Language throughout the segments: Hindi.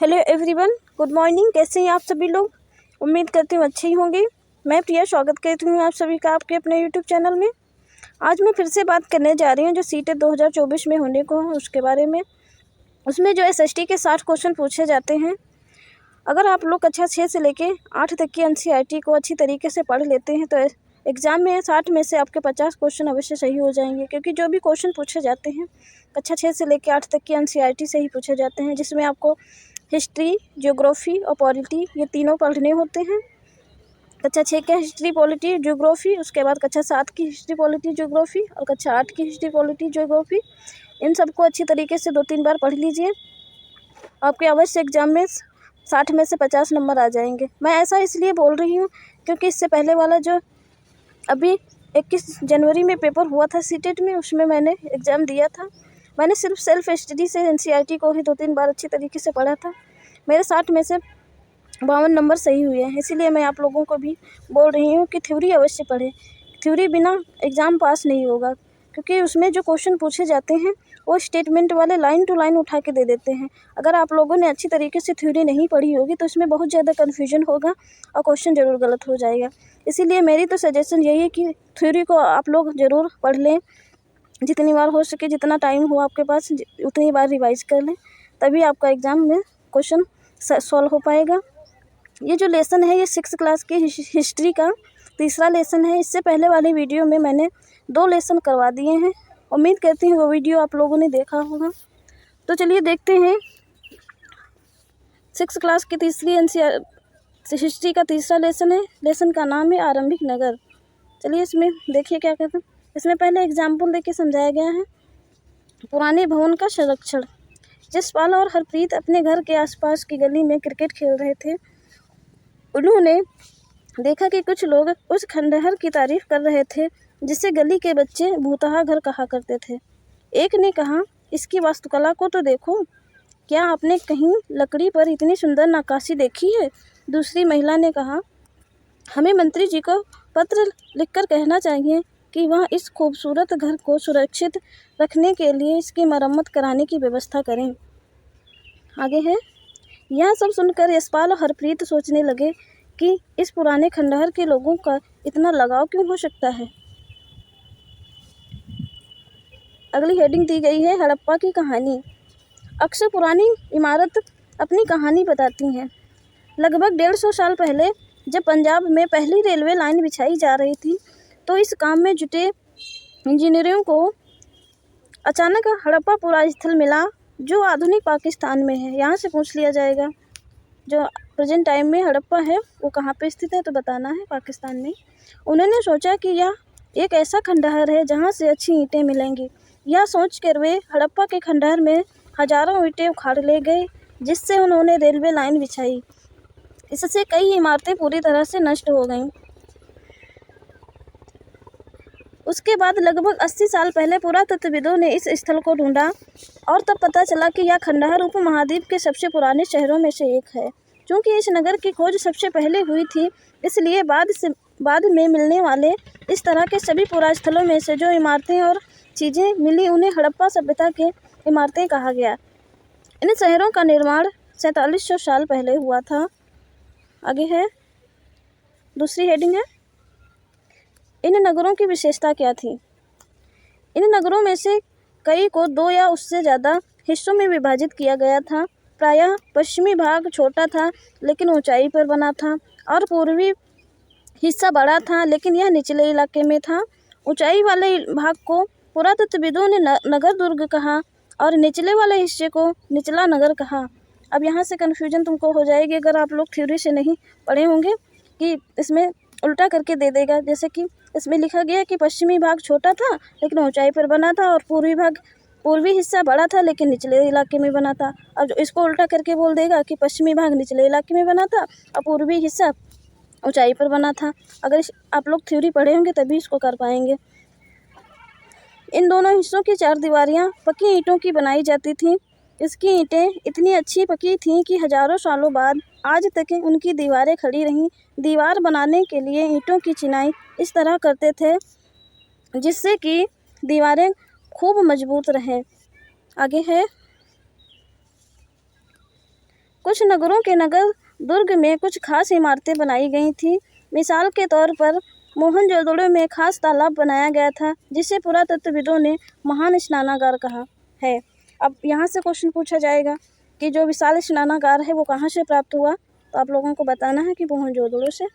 Hello everyone, good morning. कैसे हैं आप सभी लोग? उम्मीद करती हूँ अच्छे ही होंगे। मैं प्रिया स्वागत करती हूँ आप सभी का आपके अपने यूट्यूब चैनल में। आज मैं फिर से बात करने जा रही हूँ जो सीटेट 2024 में होने को है उसके बारे में। उसमें जो एसएसटी के 60 क्वेश्चन पूछे जाते हैं। अगर आप लोग कक्षा 6 से लेके 8 तक की एनसीईआरटी को अच्छी तरीके से पढ़ लेते हैं तो एग्ज़ाम में 60 में से आपके 50 क्वेश्चन अवश्य सही हो जाएंगे, क्योंकि जो भी क्वेश्चन पूछे जाते हैं कक्षा 6 से लेकर 8 तक की एनसीईआरटी से ही पूछे जाते हैं, जिसमें आपको हिस्ट्री, ज्योग्राफी और पॉलिटी ये तीनों पढ़ने होते हैं। कक्षा 6 के हिस्ट्री, पॉलिटी, ज्योग्राफी, उसके बाद कक्षा 7 की हिस्ट्री, पॉलिटी, ज्योग्राफी और कक्षा 8 की हिस्ट्री, पॉलिटी, ज्योग्राफी। इन सबको अच्छी तरीके से 2-3 बार पढ़ लीजिए। आपके अवश्य एग्जाम में 60 में से 50 नंबर आ जाएंगे। मैं ऐसा इसलिए बोल रही हूँ क्योंकि इससे पहले वाला जो अभी 21 जनवरी में पेपर हुआ था सीटेट में, उसमें मैंने एग्ज़ाम दिया था। मैंने सिर्फ सेल्फ स्टडी से एनसीईआरटी को ही 2-3 बार अच्छी तरीके से पढ़ा था। मेरे 60 में से 52 नंबर सही हुए हैं। इसीलिए मैं आप लोगों को भी बोल रही हूँ कि थ्योरी अवश्य पढ़ें। थ्योरी बिना एग्ज़ाम पास नहीं होगा, क्योंकि उसमें जो क्वेश्चन पूछे जाते हैं वो स्टेटमेंट वाले लाइन टू लाइन उठा के दे देते हैं। अगर आप लोगों ने अच्छी तरीके से थ्योरी नहीं पढ़ी होगी तो इसमें बहुत ज़्यादा कन्फ्यूजन होगा और क्वेश्चन ज़रूर गलत हो जाएगा। इसीलिए मेरी तो सजेशन यही है कि थ्योरी को आप लोग ज़रूर पढ़ लें। जितनी बार हो सके, जितना टाइम हो आपके पास उतनी बार रिवाइज कर लें, तभी आपका एग्ज़ाम में क्वेश्चन सॉल्व हो पाएगा। ये जो लेसन है ये 6 क्लास की हिस्ट्री का तीसरा लेसन है। इससे पहले वाले वीडियो में मैंने 2 लेसन करवा दिए हैं। उम्मीद करती हूँ वो वीडियो आप लोगों ने देखा होगा। तो चलिए देखते हैं 6 क्लास की तीसरी हिस्ट्री का तीसरा लेसन है। लेसन का नाम है आरंभिक नगर। चलिए इसमें देखिए क्या कहते हैं। इसमें पहले एग्जाम्पल देके समझाया गया है। पुराने भवन का संरक्षण। जसपाल और हरप्रीत अपने घर के आसपास की गली में क्रिकेट खेल रहे थे। उन्होंने देखा कि कुछ लोग उस खंडहर की तारीफ कर रहे थे जिसे गली के बच्चे भूतहा घर कहा करते थे। एक ने कहा, इसकी वास्तुकला को तो देखो, क्या आपने कहीं लकड़ी पर इतनी सुंदर नक्काशी देखी है? दूसरी महिला ने कहा, हमें मंत्री जी को पत्र लिखकर कहना चाहिए कि वह इस खूबसूरत घर को सुरक्षित रखने के लिए इसकी मरम्मत कराने की व्यवस्था करें। आगे है, यह सब सुनकर यशपाल और हरप्रीत सोचने लगे कि इस पुराने खंडहर के लोगों का इतना लगाव क्यों हो सकता है। अगली हेडिंग दी गई है हड़प्पा की कहानी। अक्सर पुरानी इमारत अपनी कहानी बताती हैं। लगभग 150 साल पहले जब पंजाब में पहली रेलवे लाइन बिछाई जा रही थी तो इस काम में जुटे इंजीनियरों को अचानक हड़प्पा पूरा स्थल मिला जो आधुनिक पाकिस्तान में है। यहाँ से पूछ लिया जाएगा जो प्रेजेंट टाइम में हड़प्पा है वो कहाँ पे स्थित है, तो बताना है पाकिस्तान में। उन्होंने सोचा कि यह एक ऐसा खंडहर है जहाँ से अच्छी ईंटें मिलेंगी। यह सोचकर वे हड़प्पा के खंडहर में हजारों ईंटें उखाड़ ले गए, जिससे उन्होंने रेलवे लाइन बिछाई। इससे कई इमारतें पूरी तरह से नष्ट हो गईं। उसके बाद लगभग 80 साल पहले पुरातत्वविदों ने इस स्थल को ढूंढा और तब पता चला कि यह खंडहर उपमहाद्वीप के सबसे पुराने शहरों में से एक है। क्योंकि इस नगर की खोज सबसे पहले हुई थी, इसलिए बाद में मिलने वाले इस तरह के सभी पुरास्थलों में से जो इमारतें और चीज़ें मिली उन्हें हड़प्पा सभ्यता के इमारतें कहा गया। इन शहरों का निर्माण 4700 साल पहले हुआ था। आगे है, दूसरी हेडिंग है, इन नगरों की विशेषता क्या थी। इन नगरों में से कई को 2 या उससे ज़्यादा हिस्सों में विभाजित किया गया था। प्रायः पश्चिमी भाग छोटा था लेकिन ऊंचाई पर बना था और पूर्वी हिस्सा बड़ा था लेकिन यह निचले इलाके में था। ऊंचाई वाले भाग को पुरातत्वविदों ने नगर दुर्ग कहा और निचले वाले हिस्से को निचला नगर कहा। अब यहाँ से कन्फ्यूजन तुमको हो जाएगी अगर आप लोग थ्योरी से नहीं पढ़े होंगे कि इसमें उल्टा करके दे देगा। जैसे कि इसमें लिखा गया कि पश्चिमी भाग छोटा था लेकिन ऊंचाई पर बना था और पूर्वी हिस्सा बड़ा था लेकिन निचले इलाके में बना था। अब इसको उल्टा करके बोल देगा कि पश्चिमी भाग निचले इलाके में बना था और पूर्वी हिस्सा ऊंचाई पर बना था। अगर आप लोग थ्योरी पढ़े होंगे तभी इसको कर पाएंगे। इन दोनों हिस्सों की 4 दीवारियाँ पक्की ईंटों की बनाई जाती थीं। इसकी ईंटें इतनी अच्छी पकी थीं कि हजारों सालों बाद आज तक उनकी दीवारें खड़ी रहीं। दीवार बनाने के लिए ईंटों की चिनाई इस तरह करते थे जिससे कि दीवारें खूब मजबूत रहें। आगे है, कुछ नगरों के नगर दुर्ग में कुछ खास इमारतें बनाई गई थी। मिसाल के तौर पर मोहनजोदड़ो में खास तालाब बनाया गया था जिसे पुरातत्वविदों ने महान स्नानागार कहा है। अब यहाँ से क्वेश्चन पूछा जाएगा कि जो विशाल स्नानागार है वो कहाँ से प्राप्त हुआ, तो आप लोगों को बताना है कि मोहनजोदड़ो से।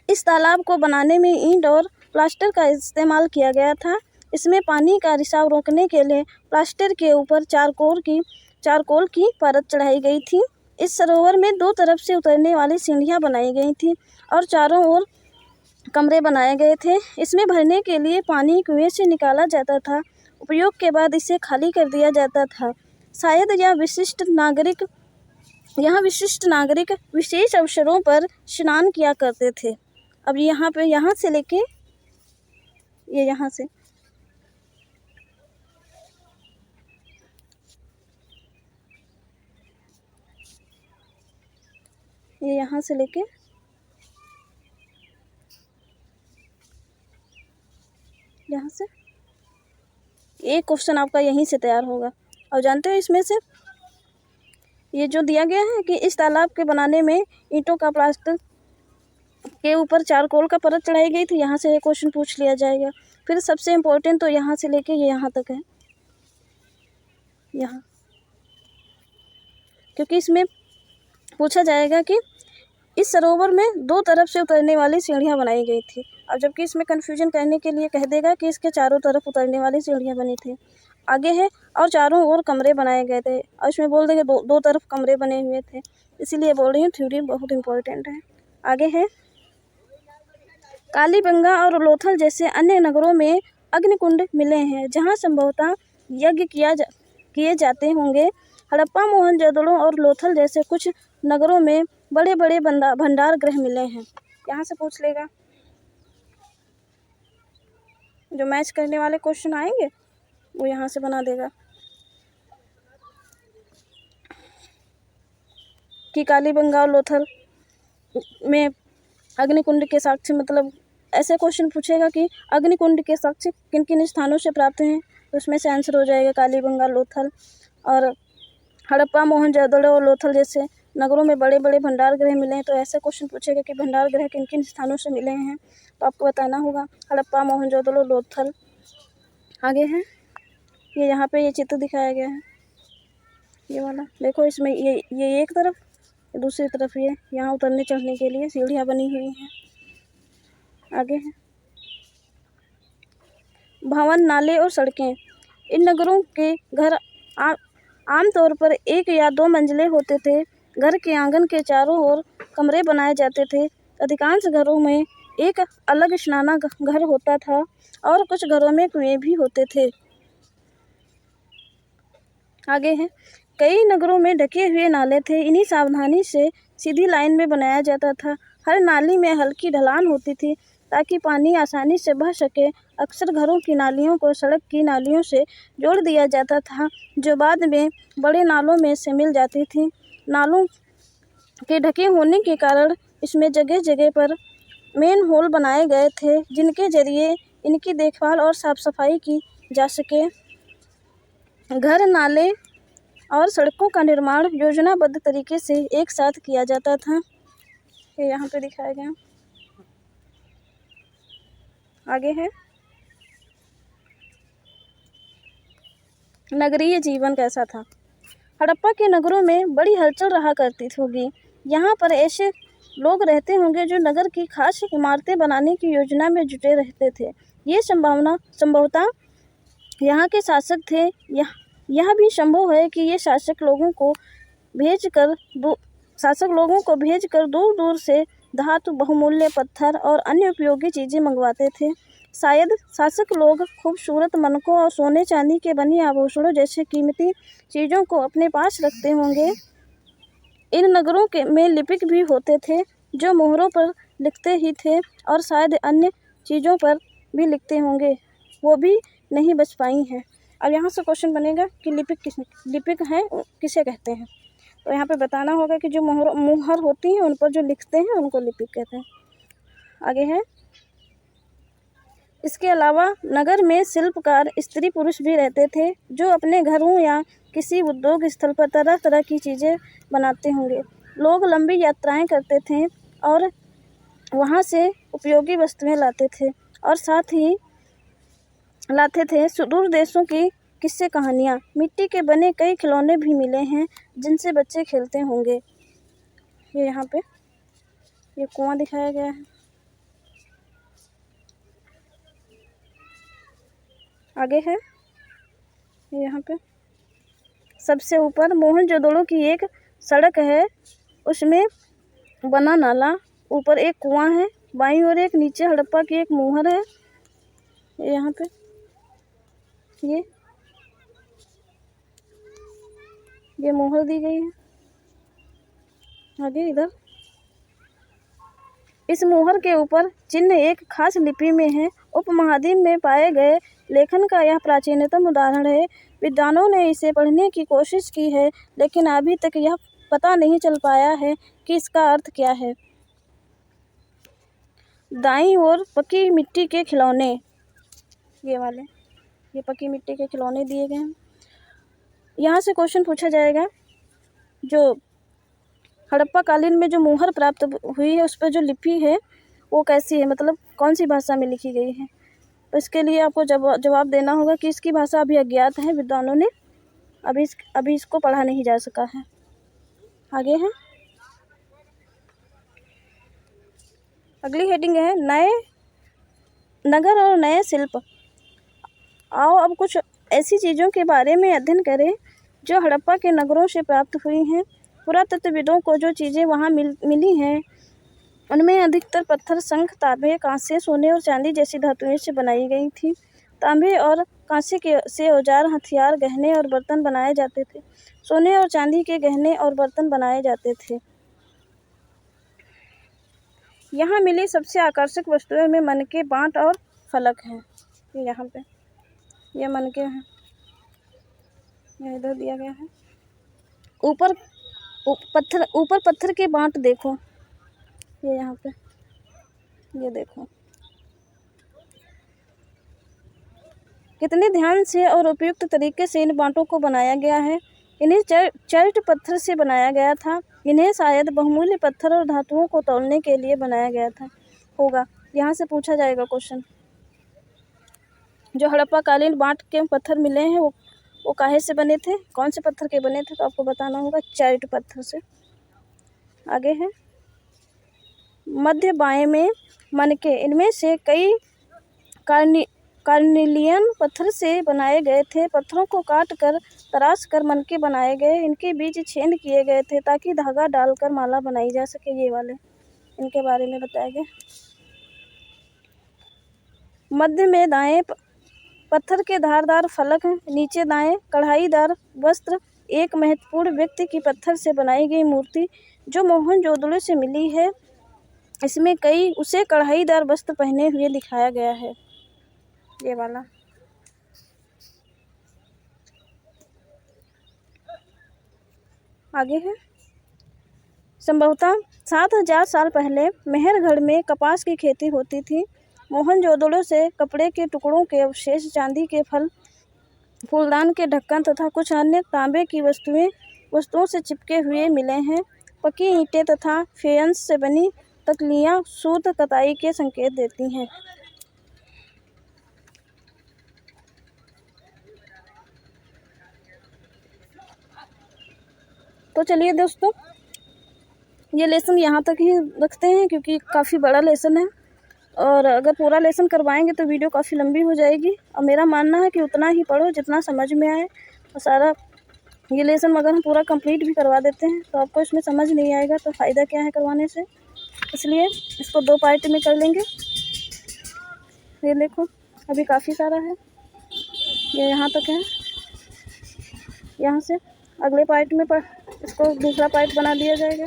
इस तालाब को बनाने में ईंट और प्लास्टर का इस्तेमाल किया गया था। इसमें पानी का रिसाव रोकने के लिए प्लास्टर के ऊपर चारकोल की परत चढ़ाई गई थी। इस सरोवर में दो तरफ से उतरने वाली सीढ़ियाँ बनाई गई थी और चारों ओर कमरे बनाए गए थे। इसमें भरने के लिए पानी कुएं से निकाला जाता था। उपयोग के बाद इसे खाली कर दिया जाता था। शायद यहाँ विशिष्ट नागरिक विशेष अवसरों पर स्नान किया करते थे। अब यहाँ से लेके ये यहाँ से लेके यहाँ से एक क्वेश्चन आपका यहीं से तैयार होगा। और जानते हो इसमें से ये जो दिया गया है कि इस तालाब के बनाने में ईंटों का प्लास्टर के ऊपर चारकोल का परत चढ़ाई गई थी, यहाँ से एक क्वेश्चन पूछ लिया जाएगा। फिर सबसे इम्पोर्टेंट तो यहाँ से लेके ये यहाँ तक है, यहाँ, क्योंकि इसमें पूछा जाएगा कि इस सरोवर में दो तरफ से उतरने वाली सीढ़ियाँ बनाई गई थी। अब जबकि इसमें कन्फ्यूजन करने के लिए कह देगा कि इसके चारों तरफ उतरने वाली सीढ़ियाँ बनी थी। आगे है और चारों ओर कमरे बनाए गए थे, और इसमें बोल देंगे दो तरफ कमरे बने हुए थे, इसीलिए बोल रही हूँ थ्योरी बहुत इंपॉर्टेंट है। आगे है कालीबंगा और लोथल जैसे अन्य नगरों में अग्निकुंड मिले हैं जहाँ संभवतः यज्ञ किए जाते होंगे। हड़प्पा, मोहनजोदड़ो और लोथल जैसे कुछ नगरों में बड़े बड़े भंडार गृह मिले हैं। यहाँ से पूछ लेगा, जो मैच करने वाले क्वेश्चन आएंगे वो यहाँ से बना देगा कि कालीबंगा और लोथल में अग्निकुंड के साक्ष्य, मतलब ऐसे क्वेश्चन पूछेगा कि अग्निकुंड के साक्ष्य किन किन स्थानों से प्राप्त हैं, तो उसमें से आंसर हो जाएगा कालीबंगा, लोथल। और हड़प्पा, मोहनजोदड़ो और लोथल जैसे नगरों में बड़े बड़े भंडार गृह मिले हैं, तो ऐसे क्वेश्चन पूछेगा कि भंडार गृह किन किन स्थानों से मिले हैं, तो आपको बताना होगा हड़प्पा, मोहनजोदड़ो, लोथल। आगे है ये यहाँ पे ये चित्र दिखाया गया है, ये वाला देखो, इसमें ये एक तरफ, दूसरी तरफ ये यहाँ उतरने चढ़ने के लिए सीढ़ियाँ बनी हुई हैं। आगे है भवन, नाले और सड़कें। इन नगरों के घर आमतौर पर एक या दो मंजिले होते थे। घर के आंगन के चारों ओर कमरे बनाए जाते थे। अधिकांश घरों में एक अलग स्नानागार होता था और कुछ घरों में कुएं भी होते थे। आगे है कई नगरों में ढके हुए नाले थे। इन्हीं सावधानी से सीधी लाइन में बनाया जाता था। हर नाली में हल्की ढलान होती थी ताकि पानी आसानी से बह सके। अक्सर घरों की नालियों को सड़क की नालियों से जोड़ दिया जाता था, जो बाद में बड़े नालों में से मिल जाती थी। नालों के ढके होने के कारण इसमें जगह जगह पर मेन होल बनाए गए थे, जिनके जरिए इनकी देखभाल और साफ सफाई की जा सके। घर, नाले और सड़कों का निर्माण योजनाबद्ध तरीके से एक साथ किया जाता था। ये यहाँ पे दिखाया गया। आगे है नगरीय जीवन कैसा था। हड़प्पा के नगरों में बड़ी हलचल रहा करती होगी। यहाँ पर ऐसे लोग रहते होंगे जो नगर की खास इमारतें बनाने की योजना में जुटे रहते थे। ये संभवतः यहाँ के शासक थे। यह भी संभव है कि ये शासक लोगों को भेजकर दूर दूर से धातु, बहुमूल्य पत्थर और अन्य उपयोगी चीज़ें मंगवाते थे। शायद शासक लोग खूबसूरत मनकों और सोने चांदी के बने आभूषणों जैसे कीमती चीज़ों को अपने पास रखते होंगे। इन नगरों में लिपिक भी होते थे जो मोहरों पर लिखते ही थे और शायद अन्य चीज़ों पर भी लिखते होंगे, वो भी नहीं बच पाई हैं। अब यहाँ से क्वेश्चन बनेगा कि लिपिक हैं किसे कहते हैं, तो यहाँ पे बताना होगा कि जो मोहर होती हैं उन पर जो लिखते हैं उनको लिपिक कहते हैं। आगे है इसके अलावा नगर में शिल्पकार स्त्री पुरुष भी रहते थे जो अपने घरों या किसी उद्योग स्थल पर तरह तरह की चीज़ें बनाते होंगे। लोग लंबी यात्राएं करते थे और वहां से उपयोगी वस्तुएं लाते थे और साथ ही लाते थे सुदूर देशों की किस्से कहानियाँ। मिट्टी के बने कई खिलौने भी मिले हैं जिनसे बच्चे खेलते होंगे। ये यहाँ पे ये कुआं दिखाया गया है। आगे है यहाँ पे सबसे ऊपर मोहनजोदड़ो की एक सड़क है, उसमें बना नाला, ऊपर एक कुआं है, बाईं ओर एक, नीचे हड़प्पा की एक मोहर है। यहाँ पे ये मोहर दी गई है। आगे इधर इस मोहर के ऊपर चिन्ह एक खास लिपि में है। उपमहाद्वीप में पाए गए लेखन का यह प्राचीनतम उदाहरण है। विद्वानों ने इसे पढ़ने की कोशिश की है लेकिन अभी तक यह पता नहीं चल पाया है कि इसका अर्थ क्या है। दाईं ओर पक्की मिट्टी के खिलौने, ये वाले ये पक्की मिट्टी के खिलौने दिए गए हैं। यहाँ से क्वेश्चन पूछा जाएगा, जो हड़प्पा कालीन में जो मोहर प्राप्त हुई है उस पर जो लिपि है वो कैसी है, मतलब कौन सी भाषा में लिखी गई है। तो इसके लिए आपको जवाब देना होगा कि इसकी भाषा अभी अज्ञात है, विद्वानों ने अभी इसको पढ़ा नहीं जा सका है। आगे है अगली हेडिंग है नए नगर और नए शिल्प। आओ अब कुछ ऐसी चीज़ों के बारे में अध्ययन करें जो हड़प्पा के नगरों से प्राप्त हुई हैं। पुरातत्वविदों को जो चीज़ें वहाँ मिली हैं उनमें अधिकतर पत्थर, शंख, तांबे, कांसे, सोने और चांदी जैसी धातुओं से बनाई गई थी। तांबे और कांसे से औजार, हथियार, गहने और बर्तन बनाए जाते थे। सोने और चांदी के गहने और बर्तन बनाए जाते थे। यहाँ मिली सबसे आकर्षक वस्तुओं में मनके, बांट और फलक हैं। ये यहाँ पे ये मनके हैं, ये इधर दिया गया है। ऊपर पत्थर के बांट देखो, ये यहाँ पे ये देखो कितने ध्यान से और उपयुक्त तरीके से इन बांटों को बनाया गया है। इन्हें चर्ट पत्थर से बनाया गया था। इन्हें शायद बहुमूल्य पत्थर और धातुओं को तौलने के लिए बनाया गया था होगा। यहाँ से पूछा जाएगा क्वेश्चन, जो हड़प्पा कालीन बांट के पत्थर मिले हैं वो काहे से बने थे, कौन से पत्थर के बने थे, तो आपको बताना होगा चर्ट पत्थर से। आगे है मध्य बाएं में मनके, इनमें से कई कार्निलियन पत्थर से बनाए गए थे। पत्थरों को काट कर तराश कर मनके बनाए गए। इनके बीच छेद किए गए थे ताकि धागा डालकर माला बनाई जा सके। ये वाले इनके बारे में बताया गया। मध्य में दाएं पत्थर के धारदार फलक, नीचे दाएं कढ़ाईदार वस्त्र। एक महत्वपूर्ण व्यक्ति की पत्थर से बनाई गई मूर्ति जो मोहनजोदड़ो से मिली है, इसमें उसे कढ़ाईदार वस्त्र पहने हुए दिखाया गया है। ये वाला आगे है संभवतः 7000 साल पहले मेहरगढ़ में कपास की खेती होती थी। मोहनजोदड़ो से कपड़े के टुकड़ों के अवशेष, चांदी के फूलदान के ढक्कन तथा कुछ अन्य तांबे की वस्तुओं से चिपके हुए मिले हैं। पक्की ईंटें तथा फेयंस से बनी तकलियां शुद्ध कताई के संकेत देती हैं। तो चलिए दोस्तों, ये लेसन यहाँ तक ही रखते हैं क्योंकि काफ़ी बड़ा लेसन है और अगर पूरा लेसन करवाएंगे तो वीडियो काफ़ी लंबी हो जाएगी। और मेरा मानना है कि उतना ही पढ़ो जितना समझ में आए। और सारा ये लेसन अगर हम पूरा कंप्लीट भी करवा देते हैं तो आपको इसमें समझ नहीं आएगा, तो फ़ायदा क्या है करवाने से। इसलिए इसको 2 पार्ट में कर लेंगे। ये देखो अभी काफ़ी सारा है, ये यहाँ तक है। यहाँ से अगले पार्ट में इसको दूसरा पार्ट बना दिया जाएगा।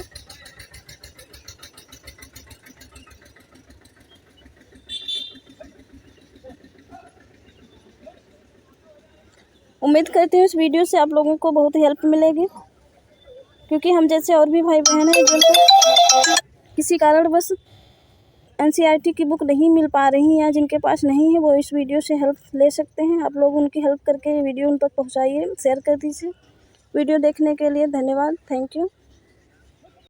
उम्मीद करती हूँ इस वीडियो से आप लोगों को बहुत हेल्प मिलेगी, क्योंकि हम जैसे और भी भाई बहन हैं जिनको किसी कारणवश एनसीईआरटी की बुक नहीं मिल पा रही या जिनके पास नहीं है वो इस वीडियो से हेल्प ले सकते हैं। आप लोग उनकी हेल्प करके वीडियो उन तक पहुँचाइए, शेयर कर दीजिए। वीडियो देखने के लिए धन्यवाद। Thank you.